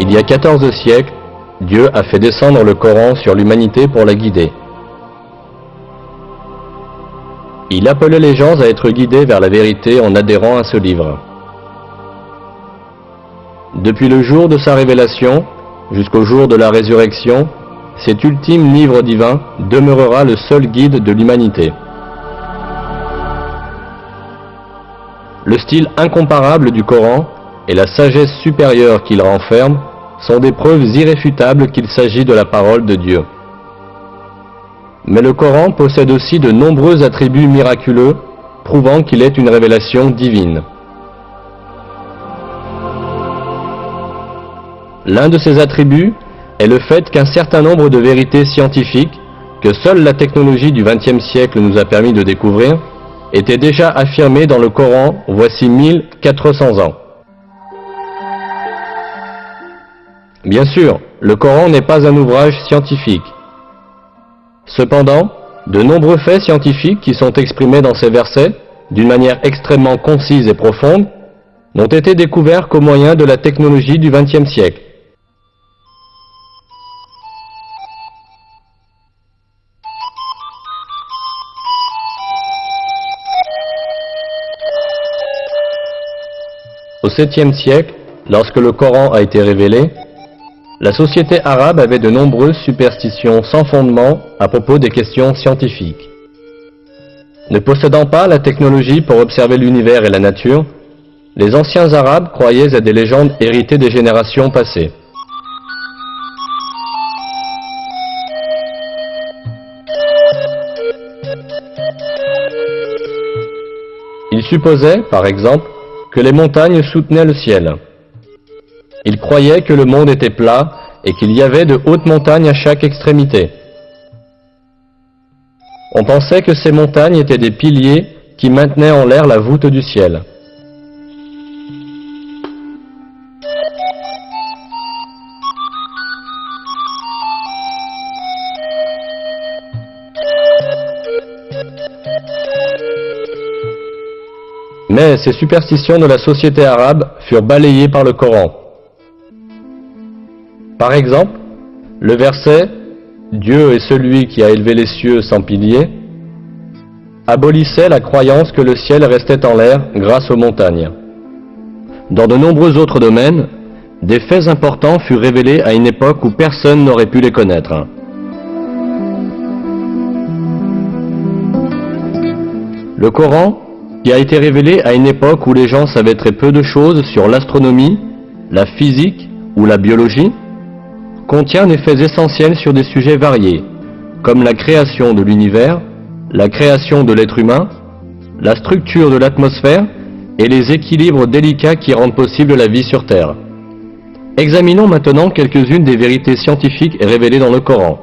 Il y a 14 siècles, Dieu a fait descendre le Coran sur l'humanité pour la guider. Il appelait les gens à être guidés vers la vérité en adhérant à ce livre. Depuis le jour de sa révélation jusqu'au jour de la résurrection, cet ultime livre divin demeurera le seul guide de l'humanité. Le style incomparable du Coran et la sagesse supérieure qu'il renferme sont des preuves irréfutables qu'il s'agit de la parole de Dieu. Mais le Coran possède aussi de nombreux attributs miraculeux, prouvant qu'il est une révélation divine. L'un de ces attributs est le fait qu'un certain nombre de vérités scientifiques, que seule la technologie du XXe siècle nous a permis de découvrir, étaient déjà affirmées dans le Coran voici 1400 ans. Bien sûr, le Coran n'est pas un ouvrage scientifique. Cependant, de nombreux faits scientifiques qui sont exprimés dans ces versets, d'une manière extrêmement concise et profonde, n'ont été découverts qu'au moyen de la technologie du XXe siècle. Au 7e siècle, lorsque le Coran a été révélé, la société arabe avait de nombreuses superstitions sans fondement à propos des questions scientifiques. Ne possédant pas la technologie pour observer l'univers et la nature, les anciens arabes croyaient à des légendes héritées des générations passées. Ils supposaient, par exemple, que les montagnes soutenaient le ciel. Ils croyaient que le monde était plat et qu'il y avait de hautes montagnes à chaque extrémité. On pensait que ces montagnes étaient des piliers qui maintenaient en l'air la voûte du ciel. Mais ces superstitions de la société arabe furent balayées par le Coran. Par exemple, le verset « Dieu est celui qui a élevé les cieux sans piliers » abolissait la croyance que le ciel restait en l'air grâce aux montagnes. Dans de nombreux autres domaines, des faits importants furent révélés à une époque où personne n'aurait pu les connaître. Le Coran, qui a été révélé à une époque où les gens savaient très peu de choses sur l'astronomie, la physique ou la biologie, contient des faits essentiels sur des sujets variés, comme la création de l'univers, la création de l'être humain, la structure de l'atmosphère et les équilibres délicats qui rendent possible la vie sur Terre. Examinons maintenant quelques-unes des vérités scientifiques révélées dans le Coran.